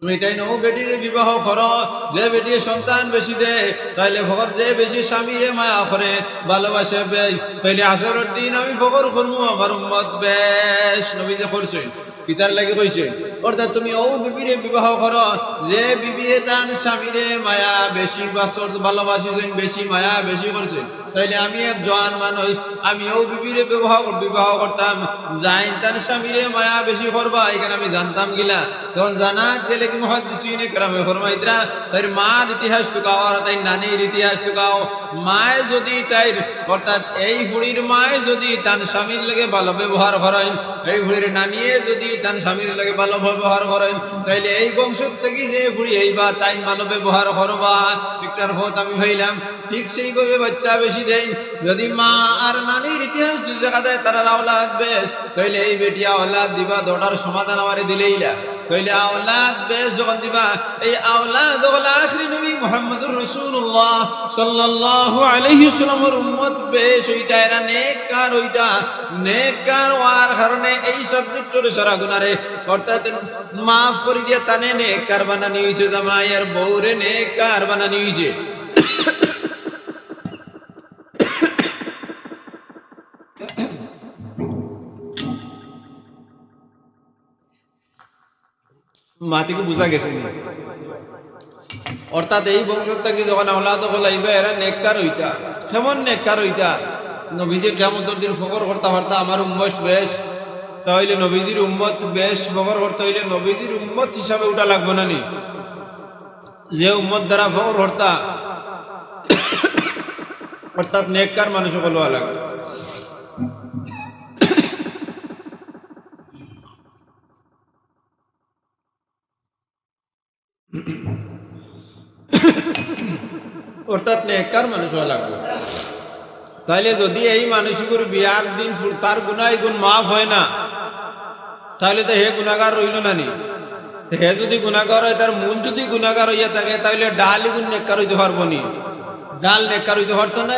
তুমি তাই নৌ বেটির বিবাহ করো, যে বেটি সন্তান বেশি দেয় তাইলে ফকর, যে বেশি স্বামীরে মায়া করে ভালোবাসে বেশ, তাইলে আসরের দিন আমি ফকর করবো আমার উম্মত বেশ। নবী যে করছেন পিতার লাগে কইছে, অর্থাৎ তুমি ও বিবিরে বিবাহ করো যে বিবিরে তার স্বামীরে মায়া বেশি বছর ভালোবাসিছেন, বেশি মায়া বেশি করছেন। তাইলে আমি এক জওয়ান মানুষ, আমি ও বিবিরে বিবাহ করতাম যাইন তার স্বামীরে মায়া বেশি করবা, এখানে আমি জানতাম গিলা। তখন জানা গেলে কি মুহাদ্দিসিনে কেরামে ফরমাইতরা তাই মার ইতিহাস টুকাও আর তাই নানির ইতিহাস টুকাও। মায় যদি তাই অর্থাৎ এই ফুড়ির মায় যদি তার স্বামীর লাগে ভালো ব্যবহার করেন, এই ফুড়ির নানিয়ে যদি তার স্বামীর লাগে ভালো ব্যবহার করেন, তাইলে এই বংশ থেকে যে ফুড়ি এইবা তাই ভালো ব্যবহার করবা। একটার পথ আমি ভাইলাম ঠিক সেইভাবে বাচ্চা বেশি দেন। যদি মা আর নানির ইতিহাস যদি দেখা যায় তারা আওলাদ বেশ, তাইলে এই বেটিয়া আওলাদ দিবা দোটার সমাধান আমারে দিলেইলা। তাইলে আওলাদ বেশ যখন দিবা, এই আওলাদ হলো আখিরি নবী মুহাম্মদুর রাসূলুল্লাহ সাল্লাল্লাহু আলাইহি ওয়াসাল্লামের উম্মত বেশ হইতা, এরা নেককার হইতা। নেককার হওয়ার কারণে এই সাবজেক্টের সারা গুনারে অর্থাৎ মাফ করে দিয়ে তানে নেককার বানানি হইছে, জামাইয়ের বউরে নেককার বানানি হইছে। মাতিকে বুঝা গেছে নি? অর্থাৎ এই বংশটাকে যখন আওলাদ হলাইবা এরা নেককার হইতা। কেমন নেককার হইতা? নবীদের কিয়ামতের দিন ফকর করতে পারতা আমার উম্মত বেশ, তাহলে নবীদের উম্মত বেশ ফকর করতে হইলে নবীদের উম্মত হিসাবে উঠা লাগবে না নি? যে উম্মত দ্বারা ফকর করতা অর্থাৎ নেককার মানুষ হওয়া লাগবে। অর্থাৎ নেককার মানুষ হওয়া লাগবে। তাইলে যদি এই মানুষগুর বিয়ার দিন তার গুনাহ গুণ মাফ হয় না, তাহলে তো হে গুনাহগার রইল না নি? হে যদি গুনাহগার হয়, তার মন যদি গুনাহগার হইয়া থাকে, তাহলে ডালই গুণ নেককার হইতে পারবো নি? ডাল নেককার হইতে পারতো না।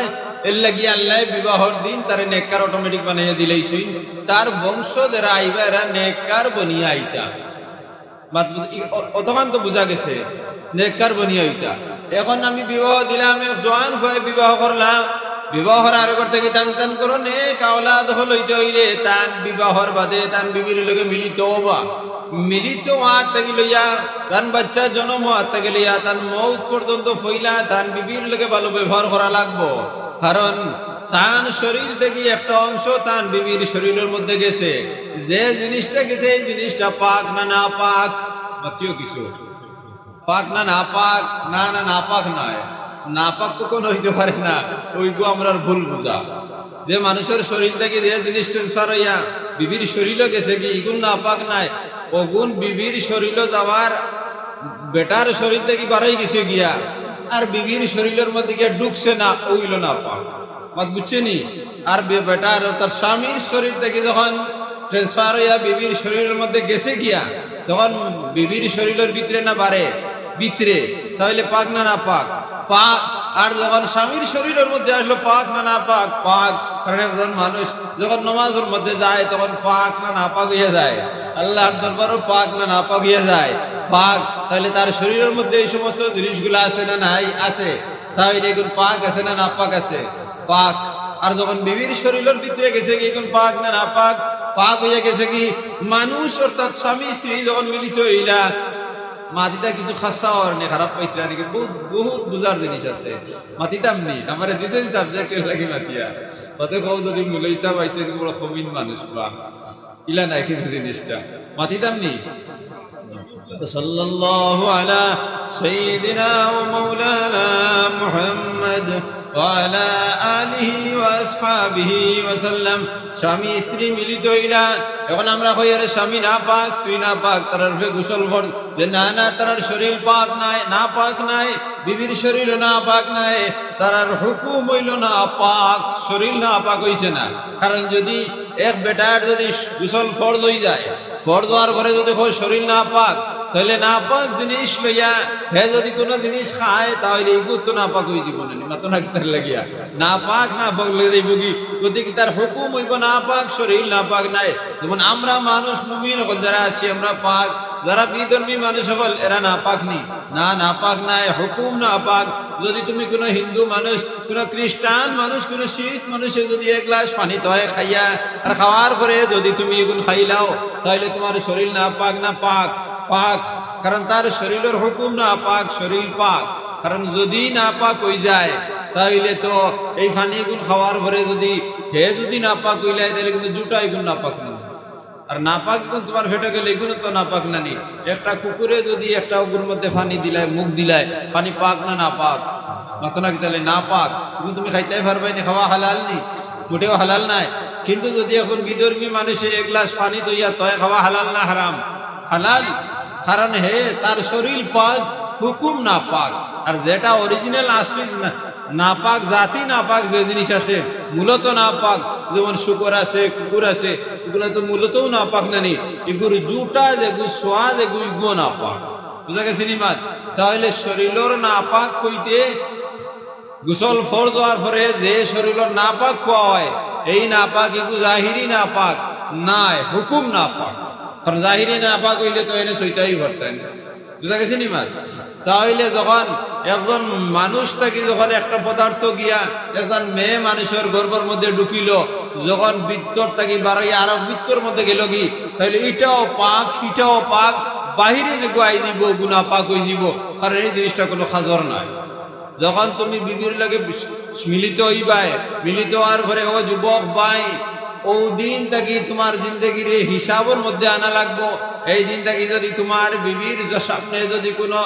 এর লাগি আল্লাহ বিবাহর দিন তারে নেককার অটোমেটিক বানাইয়া দিলেইছি। তার বংশ যারা আইবা এরা নেককার বনিয়া আইতা। অতখান তো বুঝা গেছে নেককার বনিয়া আইতা। এখন আমি বিবাহ দিলাম, জওয়ান হয়ে বিবাহ করলাম, বিবাহ করার করতে কি টান টান করো নেক আওলাদ হইতে হইলে তান বিবাহর বাদে তান বিবির লগে মিলিত হবা, মিলিত হওয়ার থেকে লইয়া তান বাচ্চা জন্ম হওয়ার থেকে লইয়া তান মৌত পর্যন্ত ফইলা তান বিবির লগে ভালো ব্যবহার করা লাগবো। কারণ তান শরীর থেকে একটা অংশ তান বিবির শরীরের মধ্যে গেছে, যে জিনিসটা গেছে এই জিনিসটা পাক না না পাক, বাতিও কিছু পাক না না পাক, না না না পাক নয়, না পাক কখন হইতে পারে না, ওইগু আমরা ভুল বুঝা। যে মানুষের শরীর থেকে যে জিনিস ট্রান্সফার হইয়া বিবির শরীরও গেছে কি ইগুন না পাক নাই, ওগুন বিবির শরীরও যাওয়ার বেটার শরীর থেকে বাড়াই গেছে গিয়া, আর বিবির শরীরের মধ্যে গিয়া ঢুকছে না, ওইল না পাক। মত বুঝছেনি? আর বেটার তার স্বামীর শরীর থেকে যখন ট্রান্সফার হইয়া বিবির শরীরের মধ্যে গেছে গিয়া, তখন বিবির শরীরের ভিতরে না বাড়ে ভিতরে, তাহলে পাক না না পাক? পাক। আর যখন স্বামীর শরীরের মধ্যে আসলো পাক না না পাক? পাক। কারণ একজন মানুষ যখন নামাজের মধ্যে যায় তখন পাক না না পাক হইয়া যায়, আল্লাহর দরবারও পাক না না পাক হইয়া যায়, পাক। তাহলে তার শরীরের মধ্যে এই সমস্ত জিনিসগুলো আছে না নাই? আছে। তাহলে এগুলো পাক আছে না না পাক? আছে, পাক। আর যখন বিবির শরীরের ভিতরে গেছে কি এখন পাক না না পাক? পাক হইয়া গেছে কি মানুষ অর্থাৎ স্বামী স্ত্রী যখন মিলিত হইলা, মাতিটা কিছু খাসা আর নে খারাপ পাইতরা নাকি বহুত বহুত বুঝার জিনিস আছে। মাতিতাম নি আমারে দিছেন সাবজেক্টের লাগি মাতিয়া, কত কও যদি মুলাইসা পাইছে বড় খমিন মানুষ বা ইলা নাই কিন্তু জিনিসটা মাতিতাম নি। সাল্লাল্লাহু আলা সাইয়্যিদিনা ওয়া মাওলানা মুহাম্মদ ওয়া আলা আলিহি ওয়া আসহাবিহি ওয়া সাল্লাম। স্বামী স্ত্রী মিলিত হইলা, এখন আমরা কই আরে স্বামী না পাক স্ত্রী না পাক, তার গোসল কর, যে না না তার শরীর পাক নাই, না পাক নাই, বিবির শরীর না পাক নাই, তার হুকুম হইল না পাক, শরীর না পাক হইছে না। কারণ যদি এক বেটার যদি গোসল ফরজ হয়ে যায়, ফরজ হওয়ার পরে যদি শরীর না পাক, তাহলে নাপাক জিনিস লইয়া হে যদি কোনো জিনিস খায় তাহলে এইগুলো তো নাপাক হয়ে যাব না মাত্র না কিতার লাগিয়া নাপাক লগে যাইব কি গতিকে তার হুকুম হইব নাপাক শরীর নাপাক নাই যেমন আমরা মানুষ মুমিন হল যারা আছি আমরা পাক যারা বিধর্মী মানুষ হল এরা নাপাক নি না নাপাক নাই হুকুম নাপাক যদি তুমি কোনো হিন্দু মানুষ কোনো খ্রিস্টান মানুষ কোনো শিখ মানুষের যদি এক গ্লাস পানি তয় খাইয়া আর খাওয়ার পরে যদি তুমি এগুলো খাইলাও তাহলে তোমার শরীর নাপাক না পাক পাক কারণ তার শরীরের হুকুম না পাক শরীর পাক কারণ যদি না পাক হয়ে যায় তাহলে তো এই পানি গুণ খাওয়ার পরে যদি হে যদি নাপাক হয়ে যায় তাহলে কিন্তু জুটা এগুলো নাপাক না আর নাপাক গুণ তোমার ফেটে গেলে এগুলো তো নাপাক না নি একটা কুকুরে যদি একটা ওগুর মধ্যে পানি দিলায় মুখ দিলায় পানি পাক না নাপাক মাথা নাকি তাহলে নাপাক কিন্তু তুমি খাইতে পারবে না খাওয়া হালাল নি মোটেও হালাল নাই কিন্তু যদি এখন বিধর্মী মানুষে এক গ্লাস পানি দইয়া তয় খাওয়া হালাল না হারাম হালাল কারণ হে তার শরীর পাক হুকুম না পাক আর যেটা অরিজিনাল আসলি নাপাক জাতি নাপাক যে জিনিস আছে মূলত নাপাক যেমন শুকর আছে কুকুর আছে এগুলো তো মূলতও নাপাক নানি এগুলো জুটা যেগু সোয়াদ এগু ইগো নাপাক বুঝা গেছে নিমাত তাহলে শরীরের নাপাক কইতে গোসল ফরজ হওয়ার পরে যে শরীরের নাপাক খোয়া হয় এই নাপাক এগু জাহিরি নাপাক নাই হুকুম নাপাক কারণ জাহিরি নাপাক হইলে তো এনে সইতাই ভরতেন বুঝা গেছে নিমাত তাহলে যখন একজন মানুষ থাকি যখন একটা পদার্থ গিয়া একজন মেয়ে মানুষের গর্ভের মধ্যে ঢুকিল যখন বৃত্তর থাকি বারোই আরো বৃত্তর মধ্যে গেল কি তাহলে এটাও পাক এটাও পাক বাহিরে যে গোয়াই দিব গুনা পাক হয়ে যাব কারণ এই জিনিসটা কোনো খাজর নাই যখন তুমি বিবির লাগে মিলিত হইবাই মিলিত হওয়ার পরে ও যুবক ভাই ও দিন থাকি তোমার জিন্দগির হিসাবের মধ্যে আনা লাগবো এই দিন থাকি যদি তোমার বিবির সামনে যদি কোনো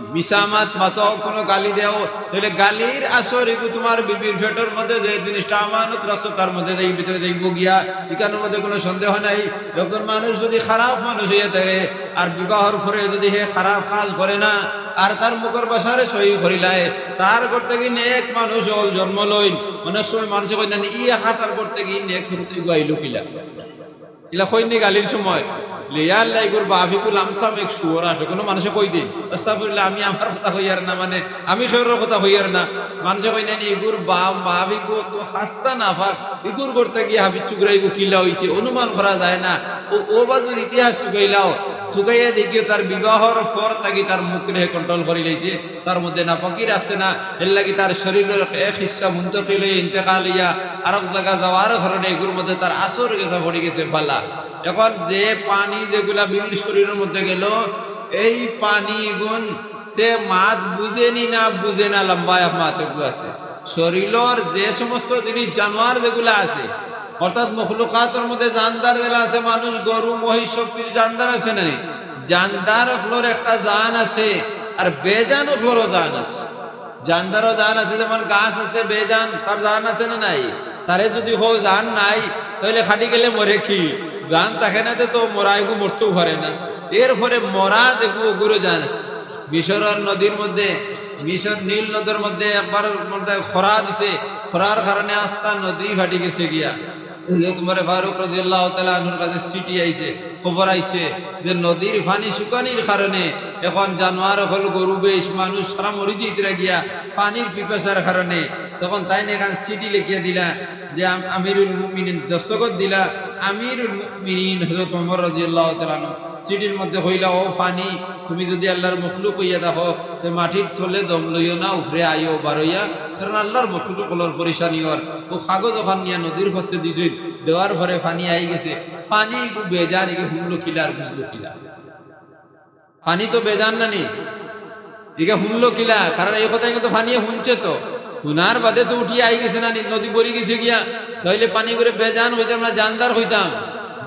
মিসামাত মাতো কোনো গালি দেও তাহলে গালির আসর এগুলো তোমার বিবির ফেটোর মধ্যে যে জিনিসটা আমানত রাখছো তার মধ্যে এই ভিতরে দেখব গিয়া এখানের মধ্যে কোনো সন্দেহ নাই যখন মানুষ যদি খারাপ মানুষ হয়ে থাকে আর বিবাহর পরে যদি হে খারাপ কাজ করে না আর তার মুখের বাসারে সহি করিলায় তার করতে গিয়ে নেক মানুষ হল জন্ম লইন অনেক সময় মানুষ কই না ইয়া হাঁটার করতে গিয়ে নেক করতে গাইলো খিলা ইলা কইনি গালির সময় লিয়ার লাইগুর বাফিকুল আমসাম এক শুয়োর আসে কোনো মানুষে কই দিন আস্তাগফিরুল্লাহ আমি আমার কথা হইয়ার না মানে আমি খেউরের কথা হইয়ার না মানুষে কই না ইগুর বাফিকু তো হাস্তা না ফাক ইগুর করতে গিয়ে হাবি চুগরাইগু কিলা হইছে অনুমান করা যায় না ও বাজুর ইতিহাস চুগাইলাও চুগাইয়া দেখিও তার বিবাহর পর তাকে তার মুখ রেখে কন্ট্রোল করে লইছে তার মধ্যে না ফকির আছে না এর লাগি তার শরীরের এক হিস্সা মুন্তকিল হয়ে ইন্তেকাল হইয়া আরেক জায়গা যাওয়ার কারণে এগুর মধ্যে তার আসর গেছে পড়ে গেছে বালা এখন যে পানি যেগুলা বিবির শরীরের মধ্যে গেল এই পানি গুণ তে মাত বুঝেনি না বুঝে না লম্বায় মাত এগু আছে শরীরের যে সমস্ত জিনিস জানোয়ার যেগুলা আছে অর্থাৎ মখলুকাতের মধ্যে জানদার যেগুলা আছে মানুষ গরু মহিষ সব কিছু জানদার আছে না জানদার ফ্লোর একটা জান আছে আর বেজান ফ্লোরও জান আছে জানদারও জান আছে যেমন গাছ আছে বেজান তার জান আছে না নাই তারে যদি হো জান নাই তাহলে খাটি গেলে মরে কি জান থাকে না তো মরা এগু মরতেও পারে না এরপরে মরা দেখবো ওগুলো জান আছে মিশরের নদীর মধ্যে মিশর নীল নদের মধ্যে একবার খরা দিছে খরার কারণে আস্তা নদী ফাটি গেছে গিয়া তোমার ফারুক রাদিয়াল্লাহু তাআলা আনহুর কাছে চিঠি আইছে খবর আইছে যে নদীর পানি শুকানির কারণে এখন জানোয়ার হল গরু বেশ মানুষ সারা মরি যেতে গিয়া পানির পিপাসার কারণে তখন তাই না এখান চিঠি লিখিয়ে দিলা যে আমিরুল মুমিনিন দস্তখত দিলা আমিরুল মুমিনিন হযরত ওমর রাদিয়াল্লাহু তাআলা চিঠির মধ্যে হইলা ও পানি তুমি যদি আল্লাহর মখলুক হইয়া দেখো তো মাটির থলে দম লইও না উফরে আইও বারইয়া কারণ আল্লাহর মখলুক হলোর পরিশানি হর ও কাগজ ওখান নিয়ে নদীর ফসে দিছিল দেওয়ার পরে পানি আই গেছে পানি বেজান একে হুমলো কিলা আর বুঝলো কিলা পানি তো বেজান না নি একে হুমলো কিলা কারণ এই কথা কিন্তু পানি হুনছে তো হুনার বাদে তো উঠিয়ে আই গেছে না নদী পড়ে গেছে গিয়া তাইলে পানি করে বেজান হইতাম না জানদার হইতাম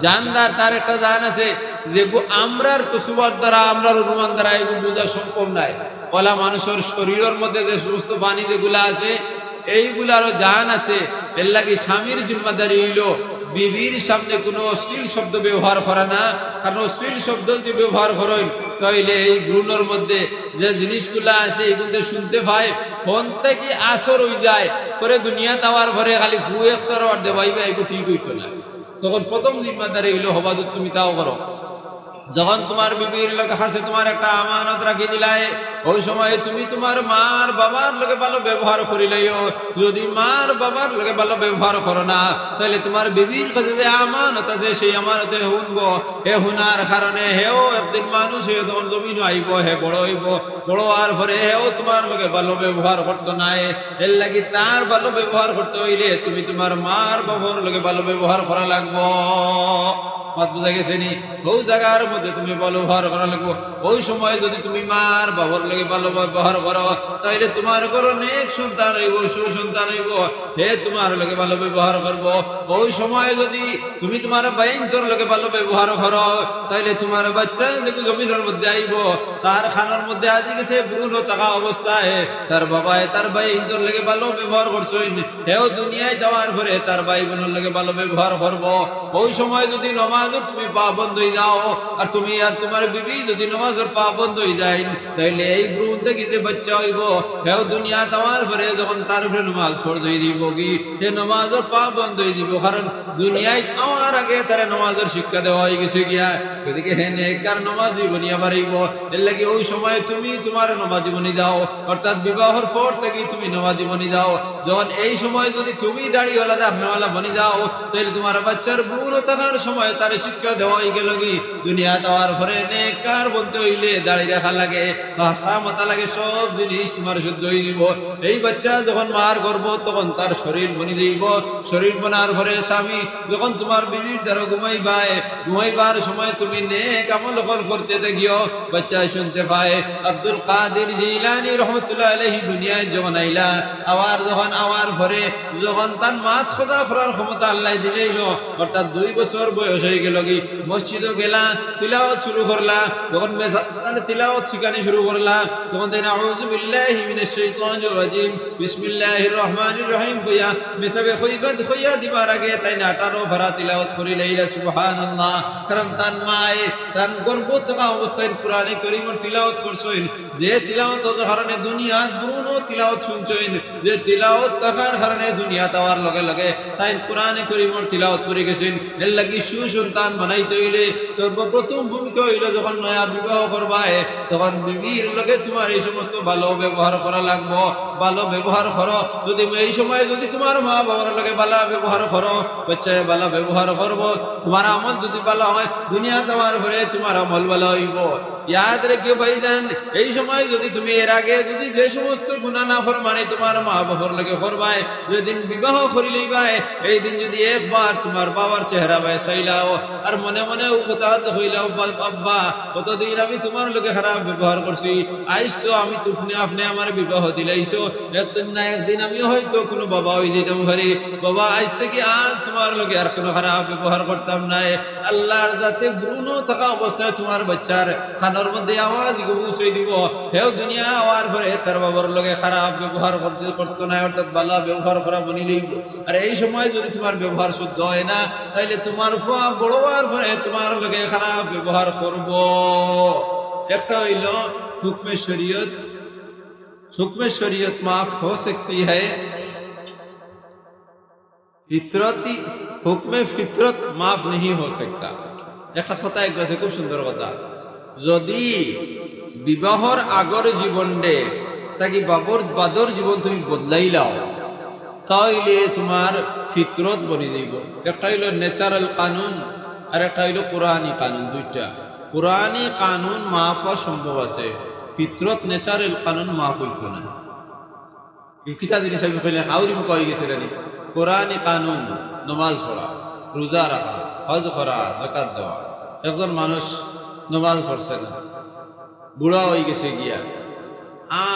জানদার তার একটা জান আছে যে আমরার তসুবার দ্বারা আমরার অনুমান দ্বারা এগুলো বোঝা সম্ভব নাই ওলা মানুষের শরীরের মধ্যে যে সমস্ত পানি যেগুলা আছে এইগুলারও জান আছে এর লাগি স্বামীর জিম্মাদারি হইল বিবির সামনে কোনো অশ্লীল শব্দ ব্যবহার করে না কারণ অশ্লীল শব্দ যদি ব্যবহার করেন তাহলে এই ভ্রূণের মধ্যে যে জিনিসগুলা আছে এগুলো শুনতে পায় ফোন থেকে আসর হয়ে যায় পরে দুনিয়া তাওয়ার ঘরে খালি ফু একশর দেবাইবা এগুলো ঠিক হইতো না তখন প্রথম জিম্মাদারি হইলো হবাদুর তুমি তাও করো যখন তোমার বিবির লোক হাসে তোমার একটা আমানত রাখি দিলাই, ওই সময় তুমি তোমার মার বাবার লোকে ভালো ব্যবহার করিলাইও। যদি মার বাবার লোকে ভালো ব্যবহার করো না, তাহলে তোমার বিবির কাছে যে আমানত আছে সেই আমানতে শুনব। হে হুনার কারণে হেও একদিন মানুষ হয়ে তখন জমিন আইব, হে বড় হইব, বড় হওয়ার পরে হেও তোমার লোকে ভালো ব্যবহার করতো নাই। এর লাগি তার ভালো ব্যবহার করতে হইলে তুমি তোমার মার বাবার লোকে ভালো ব্যবহার করা লাগবো। মত বুঝা গেছে নি? ওই জায়গার মধ্যে তুমি ভালো ব্যবহার করা লাগবো। ওই সময় যদি তুমি মার বাবার লাগে ভালো ব্যবহার করো, তাইলে তোমার ঘরে নেক সন্তান হইব, সুসন্তান হইব, হে তোমার লাগে ভালো ব্যবহার করবো। ওই সময় যদি তুমি তোমার বাইন তোর লাগে ভালো ব্যবহার করো, তাইলে তোমার বাচ্চা দেখো জমিনের মধ্যে আইব, তার খানার মধ্যে আজি গেছে ভ্রূণ থাকা অবস্থায় তার বাবায় তার বাইন তোর লাগে ভালো ব্যবহার করছো, হেও দুনিয়ায় যাওয়ার পরে তার ভাই বোনের লাগে ভালো ব্যবহার করবো। ওই সময় যদি নমাজ তুমি পাবন্ধ হয়ে যাও, আর তুমি আর তোমার বিবি যদি নামাজের পাবন্ধ হয়ে যায়, তাইলে এই ভ্রূণ থেকে যে বাচ্চা হইব হেও দুনিয়া দেওয়ার পরে যখন তার উপরে নামাজ ফরজ হয়ে দিব কি সে নামাজের পাবন্ধ হয়ে দিব, কারণ দুনিয়ায় আমার আগে তারা নামাজের শিক্ষা দেওয়া হয়ে গেছে গিয়া। গতিকে হে নেককার নামাজি বনিয়া বাড়াইব। এর লাগে ওই সময় তুমি তোমার নামাজি বনি দাও, অর্থাৎ বিবাহের পর থেকে তুমি নামাজি বনি দাও। যখন এই সময় যদি তুমি দাঁড়িয়ে আলাদা আপনাওয়ালা বনি দাও, তাহলে তোমার বাচ্চার বুড়ো থাকার সময় তার শিক্ষা দেওয়া হয়ে গেল কি দুনিয়া দেওয়ার পরে নেককার বলতে হইলে দাঁড়িয়ে রাখা লাগে, ভাষা মাথা লাগে, সব জিনিস তোমার শুদ্ধ হয়ে দিব। এই বাচ্চা যখন মার করব তখন তার শরীর বনি দিব। শরীর বনার পরে স্বামী যখন তোমার বিবির দ্বারা ঘুমাইবার সময় তুমি নেক আমল করতে দেখিও, বাচ্চা শুনতে পায়। আব্দুল কাদের জিলানী রহমতুল্লাহ আলাইহি দুনিয়ায় যখন আইলা, আবার যখন আওয়ার পরে যখন তার মাত খোদা করার ক্ষমতা আল্লাহ দিলেইল, অর্থাৎ 2 বছর বয়স হয়ে গেল কি মসজিদে গেলা, তিলাওয়াত শুরু করলা। যখন তিলাওয়াত শিখানি শুরু করলা, তখন তাই আউযু বিল্লাহি মিনাশ শাইতানির রাজিম বিসমিল্লাহির রহমানির রহিম কইয়া মেসাবে কইয়া দিবার আগে তাই না 18 পারা তিলাওয়াত করি লাইলা সুবহানাল্লাহ। কারণ তার মায়ে তার গর্ভ থাকা অবস্থায় কোরআনে কারীমের তিলাওয়াত করছেন, যে তিলাওয়াতের কারণে দুনিয়া বুনো তিলাওয়াত শুনছেন, যে তিলাওয়াত থাকার কারণে দুনিয়া তাওয়ার লগে লগে তাই কোরআনে কারীমের তিলাওয়াত করে গেছেন। এর লাগি সুসন্তান বানাইতে হইলে সর্বপ্রথম ভূমিকা হইল যখন নয়া বিবাহ করবায়, তখন বিবির লগে তোমার এই সমস্ত ভালো ব্যবহার করা লাগবো। ভালো ব্যবহার করো, যদি এই সময় যদি তোমার মা বাবার লগে ভালো ব্যবহার করো, বাচ্চায় ভালো ব্যবহার করবো, তোমার আমল যদি ভালো হয় দুনিয়া তোমার ঘরে তোমার আমল ভালো হইব। ইয়াদ রেখে ভাইজান, এই সময় যদি তুমি এর আগে যদি যে সমস্ত গুনাহ না ফরমানি তোমার মা বাবার লগে করবায়, যেদিন বিবাহ করিলেইবাই এই দিন যদি একবার তোমার বাবার চেহারা বাই চাইলাও আর মনে মনে কথা হইলাও, আব্বা কতদিন আমি তোমার লোকে খারাপ ব্যবহার করছি, আইসো আমি তুফনে আপনি আমার বিবাহ দিলাইছো, একদিন না একদিন আমি হয়তো কোনো বাবা হয়ে যেতাম পারি, বাবা আজ থেকে আজ তোমার লোকে আর কোনো খারাপ ব্যবহার করতাম না। আল্লাহর যাতে ভ্রূণ থাকা অবস্থায় তোমার বাচ্চার খানোর মধ্যে আওয়াজ পৌঁছে দিব, হেও দুনিয়া হওয়ার পরে তার বাবার লোকে খারাপ ব্যবহার করতো না, অর্থাৎ ভালো ব্যবহার করা বনিলেই। আর এই সময় যদি তোমার ব্যবহার শুদ্ধ হয় না, তাইলে তোমার ফুয়া বড় হওয়ার পরে তোমার লোকে খারাপ ব্যবহার করব। একটা হইল হুকমে শরীয়ত, हुक्म शरीयत माफ हो सकती है, फितरती हुक्म फितरत माफ नहीं हो सकता। একটা কথা এক আছে, খুব সুন্দর কথা। যদি বিবাহর আগর জীবনে তাকি বাদর জীবন তুমি বদলাইলাও, তাইলে তোমার ফিতরত বনি যাইব। একটা হইল ন্যাচারাল কানুন আর একটা হইল কোরআনী কানুন। দুইটা কোরআনী কানুন মাফ হওয়া সম্ভব আছে, ফিতরত ন্যাচারাল কানুন মাফ হইতো না। কিতা জিনিস আমি কইলে হাউরি মুখ হয়ে গেছে জানি। কোরআনী কানুন নমাজ পড়া, রোজা রাখা, হজ করা, যাকাত দেওয়া। একজন মানুষ নমাজ পড়ছে না, বুড়া হয়ে গেছে গিয়া,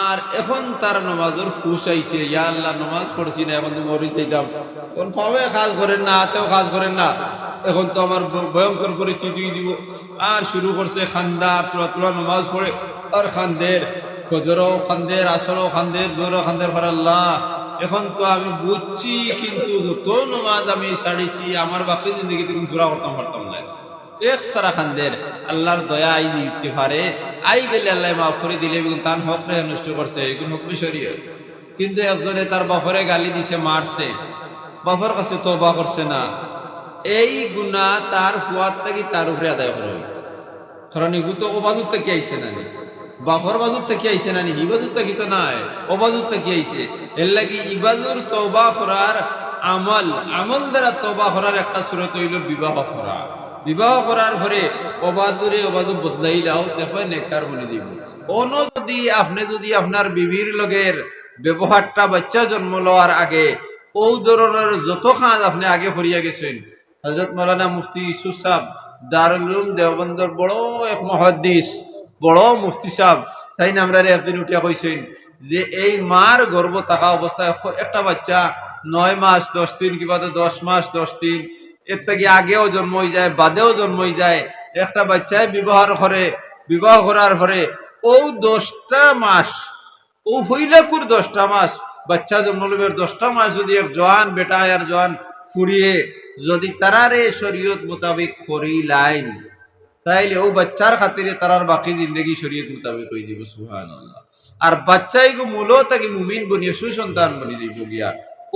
আর এখন তার নমাজের ফুস আইছে, ইয়া আল্লাহ নমাজ পড়ছি না, এখন তো মরি চাইতাম, কোন ভাবে কাজ করেন না, হাতেও কাজ করেন না, এখন তো আমার ভয়ঙ্কর পরিস্থিতি দিব। আর শুরু করছে খান্দা, তোলা তোলা নমাজ পড়ে আর খান্দের, ফজরও খান্দের, আসরও খান্দের, জোরও খান্দের। ফর আল্লাহ এখন তো আমি বুঝছি, কিন্তু যত নমাজ আমি ছাড়িছি আমার বাকি জিন্দগিতে কিন্তু পুরা করতাম পারতাম না। এক সারা খান্দের, আল্লাহর দয়া আই দিতে পারে, আই গেলে আল্লাহ মাফ করে দিলে, তার হক রে নষ্ট করছে, এগুলো হুকম শরীয়ত। কিন্তু একজনে তার বাপরে গালি দিছে, মারছে, বাপর কাছে তওবা করছে না, এই গুনাহ তার ফুয়াদ থেকে তার উপরে আদায় করা হয়। কারণ এগু তো ওবাজুর থেকে আইসে নানি, বাপর বাজুর থেকে আইসে নানি, ইবাজুর থেকে তো নাই, ওবাজুর থেকে আইসে। এর লাগি ইবাজুর তওবা করার আমল, আমল দ্বারা তওবা করার একটা সুরত হইল বিবাহ করা। বিবাহ করার পরে ওবাজুরে ওবাজু বদলাই লাও, দেখবে নেককার বলে দিব। অন্য যদি আপনার বিবির লগের ব্যবহারটা বাচ্চা জন্ম লওয়ার আগে ও ধরনের যত কাজ আপনি আগে করিয়া গেছেন, হযরত মাওলানা মুফতি ইউসুফ সাহেব দারুল উলুম দেওবন্দের বড় এক মুহাদ্দিস, বড় মুফতি সাহেব, তাই না আমরা একদিন উঠিয়া কইছেন যে এই মার গর্ভ থাকা অবস্থায় একটা বাচ্চা 9 মাস 10 দিন কিংবা 10 মাস 10 দিন এর থেকে আগেও জন্ম হয়ে যায়, বাদেও জন্ম হয়ে যায়, একটা বাচ্চায় বিবাহ করার পরে ও 10টা মাস, ও হইলাকুর 10টা মাস বাচ্চা জন্ম লবের 10টা মাস যদি এক জওয়ান বেটা আর জওয়ান ফুরিয়ে যদি তারারে শরীয়ত মোতাবেক করি লাইন, তাইলে ও বাচ্চার খাতিরে তারার বাকি জিন্দগি শরীয়ত মোতাবেক হয়ে যাব। সুবহানাল্লাহ। আর বাচ্চাইগো মূলত তাকে মুমিন বনিয়ে সুসন্তান বনি দিব গিয়া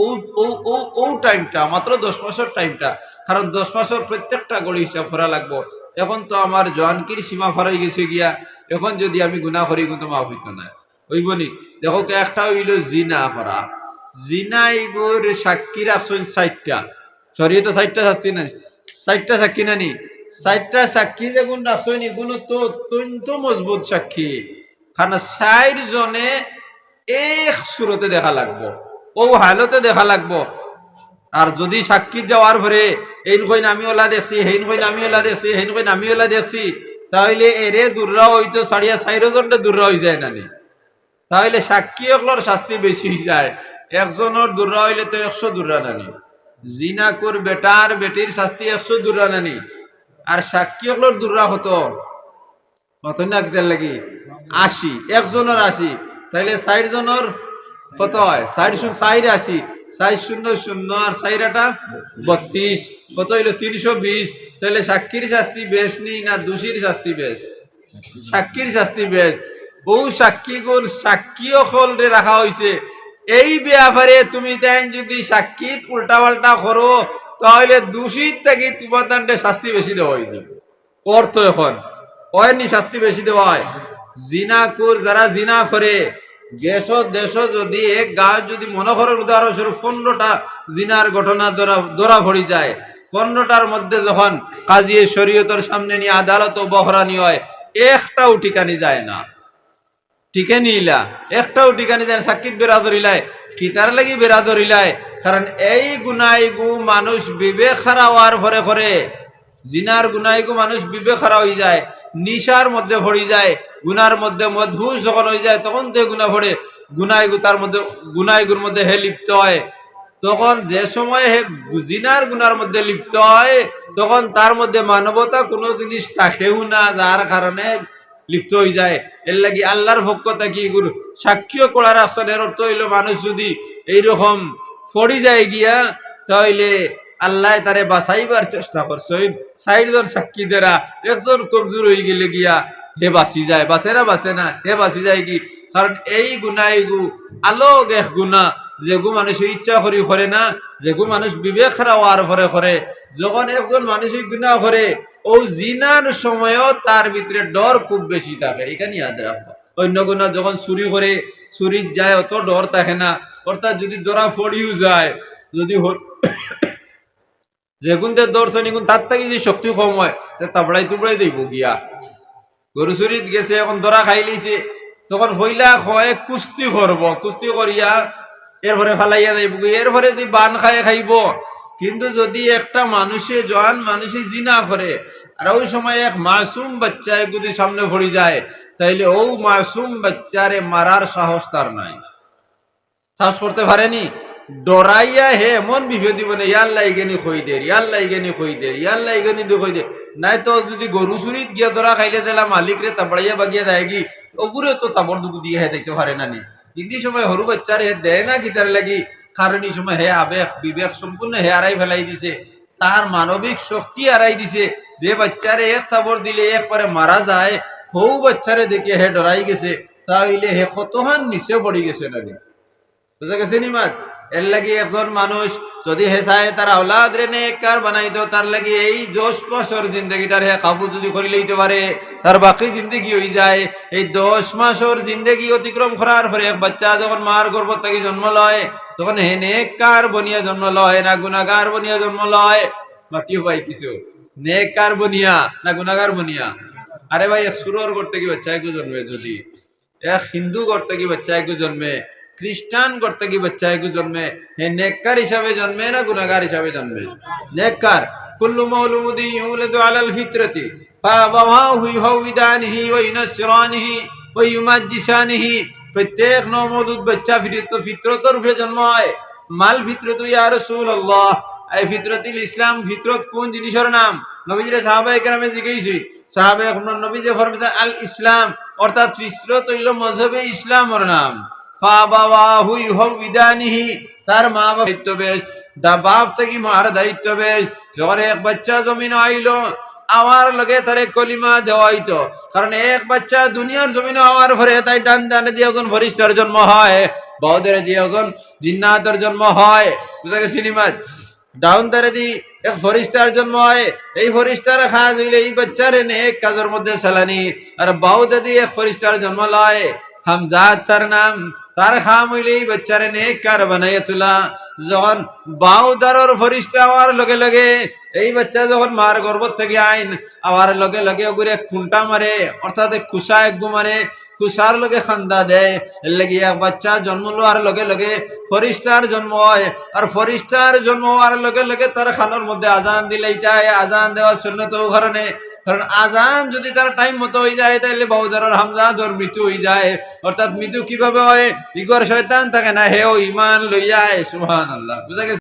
ও ও ও ও টাইমটা মাত্র 10 মাসের টাইমটা, কারণ 10 মাসের প্রত্যেকটা গড়ি হিসাব করা লাগবো। এখন তো আমার জওয়ানকির সীমা ফারাই গেছে গিয়া, এখন যদি আমি গুনাহ করি কিন্তু মাফ হইতো না, হইবনি। দেখো একটা হইল জিনা করা, জিনা এগুর সাক্ষী রাখছেন 60টা, শরীয়তে 60টা শাস্তি না, 60টা সাক্ষী নানি, 60টা সাক্ষী যেগুন রাখছেন এগুলো তো অত্যন্ত মজবুত সাক্ষী, কারণ 60 জনে এক সুরতে দেখা লাগবো, ও হালতে দেখা লাগবো। আর যদি সাক্ষী যাওয়ার পরে এইন কইন আমি ওলা দেখছি, হেইন কইন আমি ওলা দেখছি, হেইন কইন আমি ওলা দেখছি, তাহলে এরে দূররা হইতো 4.5 জনটা দূররা হয়ে যায় নানি, তাহলে সাক্ষী একলর শাস্তি বেশি হয়ে যায়। একজনের দূররা হইলে তো 100 দূররা নানি, জিনাকুর বেটার বেটির শাস্তি 100 দূররা নানি, আর সাক্ষী একলর দূররা হতো কত না কিতার লাগি 80, একজনের 80, তাইলে 60 জনের কত হয়, 4 80, 4 0 0 আর 4টা 32, কত হইলো 320। তাহলে সাক্ষীর শাস্তি বেশ নি না দোষীর শাস্তি বেশ? সাক্ষীর শাস্তি বেশ। বহু সাক্ষী গুণ সাক্ষীও খলরে রাখা হয়েছে, এই ব্যাপারে তুমি দেন যদি সাক্ষী উল্টা পাল্টা করো তাহলে দোষীর থেকে তোমার দান্ডে শাস্তি বেশি দেওয়া হয়নি। অর্থ এখন হয়নি শাস্তি বেশি দেওয়া হয়। জিনাকুর যারা জিনা করে দেশ যদি এক গাঁও যদি মনে করেন উদাহরণস্বরূপ 15টা জিনার ঘটনা ধরা পড়ি যায়, 15টার মধ্যে যখন কাজী শরীয়তের সামনে নিয়ে আদালত বহরানি হয়, একটাও ঠিকানি যায় না, ঠিকানি ইলা একটাও ঠিকানি যায় না, সাক্ষী বেরাদরিলায় কি তার লাগি বেরাদরিলায়, কারণ এই গুনাইগু মানুষ বিবেক হারা হওয়ার ভরে করে, জিনার গুনাইগু মানুষ বিবেক হারা হয়ে যায়, নিশার মধ্যে ভরি যায়, গুনার মধ্যে মধুস যখন হয়ে যায় তখন তো গুনা ভরে, গুনাইগু তার মধ্যে গুনাইগুর মধ্যে হে লিপ্ত হয়, তখন যে সময় হে জিনার গুনার মধ্যে লিপ্ত হয় তখন তার মধ্যে মানবতা কোনো জিনিস থাকেও না, যার কারণে লিপ্ত হয়ে যায়। এর লাগি আল্লাহর পক্ষ থেকে গুরু সাক্ষীও করার আসনের অর্থ হইল মানুষ যদি এইরকম ফড়ি যায় গিয়া তাহলে আল্লাহ তারে বাঁচাইবার চেষ্টা করছেন। 60 জন সাক্ষী দ্বারা একজন কমজোর হয়ে গেলে গিয়া হে বাঁচি যায়, বাঁচে না হে বাঁচি যায় কি, কারণ এই গুনাইগু আলোক এক গুণা যেগু মানুষ ইচ্ছা করি করে না, যেগু মানুষ বিবেক হওয়ার পরে করে। যখন একজন মানসিক গুনাহ করে ও জিনার সময়ও তার ভিতরে ডর খুব বেশি থাকে, এখানে ইয়াদ রাখবো। অন্য গুণা যখন চুরি করে চুরি যায় অত ডর থাকে না, অর্থাৎ যদি ধরা পড়িও যায়, যদি যেগুনতে দর্শন এগুন তার থেকে যদি শক্তি কম হয় তাবড়াই তুবড়াই দেব গিয়া। গরু চুরিত গেছে এখন ধরা খাই লিছে, তখন হইলা হয় কুস্তি করব, কুস্তি করিয়া এরপরে ফালাইয়া যাইব, এরপরে যদি বান খাইব। কিন্তু যদি একটা মানুষে জওয়ান মানুষে জিনা করে আর ওই সময় এক মাসুম বাচ্চা যদি সামনে ভরি যায়, তাইলে ও মাসুম বাচ্চারে মারার সাহস তার নাই, সাহস করতে পারেনি, ডরাইয়া হে এমন বিভেদ দিব না, ইয়াল্লাই গেনি খই দে, ইয়াল্লাই গেনি খই দে, ইয়াল্লাই গেনি খই দে। নাই তো যদি গরু চুরিত গিয়া ধরা খাইলে দিলা মালিক রে তাবড়াইয়া বাগিয়া দেয় কি, ওগুলো তো তাবর দুগু দিয়ে হে দেখতে পারে না নি। কিন্তু সময় হরু বাচ্চার হে দেয় না কি তার লাগি, কারণ এই সময় হে আবেগ বিবেক সম্পূর্ণ হে আড়াই ফেলাই দিছে, তার মানবিক শক্তি আড়াই দিছে। যে বাচ্চারে এক তাবর দিলে একবারে মারা যায়, হৌ বাচ্চারে দেখে হে ডরাই গেছে, তাহলে হে কতহান নিচে পড়ে গেছে নাকি, বুঝা গেছে নি মাত? এর লাগি একজন মানুষ যদি হেসায় তার আওলাদ রে নেককার বানাইতো, তার লাগি এই 10 মাসের জিন্দগিটার হে কাবু যদি করে লইতে পারে, তার বাকি জিন্দগি হয়ে যায়। এই 10 মাসের জিন্দগি অতিক্রম করার পরে এক বাচ্চা যখন মার গর্ভ থেকে জন্ম লয়, তখন হে নেককার বনিয়া জন্ম লয় না গুনাহগার বনিয়া জন্ম লয়? বাকিও ভাই কিছু নেককার বনিয়া না গুনাহগার বনিয়া? আরে ভাই এক সুরর করতে কি বাচ্চা একটু জন্মে, যদি এক হিন্দু করতে কি বাচ্চা একটু জন্মে, খ্রিস্টান করতে কি বাচ্চা একটু জন্মে, হে নেককার হিসাবে জন্মে না গুনাহগার হিসাবে জন্মে? নেককার। কুল্লু মাউলুদি ইউলাদু আলাল ফিতরাতি ফাআবাওয়াহু ইউহাউদানিহি ওয়া ইউনাসসিরানিহি ওয়া ইউমাজ্জিসানিহি। প্রত্যেক নবমৌলুদ বাচ্চা ফিতরতের উপরে জন্ম হয়। মাল ফিতরতু ইয়া রাসূলুল্লাহ, এই ফিতরতুল ইসলাম, ফিতরত কোন জিনিসের নাম? নবীজি সাহাবায়ে কেরামে জিজ্ঞাসি, সাহাবায়ে নবীজি ফরমাইছেন আল ইসলাম, অর্থাৎ ফিতরত হইল মযহবে ইসলামের নাম। ফাবাওয়াহু ইউহাউদানিহি, তার মা বাবা দায়িত্ব বেশ, দা বাপ থেকে মার দায়িত্ব বেশ। যখন এক বাচ্চা জমিন আইলো, আমার লগে তারে কলিমা দেওয়াইতো, কারণ এক বাচ্চা দুনিয়ার জমিনে হওয়ার পরে তাই ডান ডানে দিয়ে একজন ফরিস্তার জন্ম হয়, বাউদের দিয়ে একজন জিন্নাতের জন্ম হয়। বুঝা গেছে নিমাজ? ডাউন তারে দি এক ফরিস্তার জন্ম হয়। এই ফরিস্তার খাজ হইলে এই বাচ্চারে নেক কাজের মধ্যে চালানি। আর বাউদে দি এক ফরিস্তার জন্ম লয়, হামজাদ তার নাম, তার খাম হইলে এই বাচ্চারে নেককার বানাইয়া তোলা। যখন বাউদারর ফরিস্তা হওয়ার লগে লগে এই বাচ্চা যখন মার গর্ভ থেকে আইন আবার লগে লগে ওগুরে খুঁটা মারে, অর্থাৎ কুসা এক গু মারে, কুসার লগে খান্দা দেয়। এর লাগি এক বাচ্চা জন্ম লওয়ার লগে লগে ফরিস্তার জন্ম হয়। আর ফরিস্তার জন্ম হওয়ার লগে লগে তার খানোর মধ্যে আজান দিলেই তাই আজান দেওয়ার সুন্নত কারণে, কারণ আজান যদি তার টাইম মতো হয়ে যায় তাহলে বাউদারর হামজাদর মৃত্যু হয়ে যায়। অর্থাৎ মৃত্যু কিভাবে হয়? ইগর শয়তান থাকে না, হেও ইমান লইয়া। সুবহানাল্লাহ। বুঝা গেছে?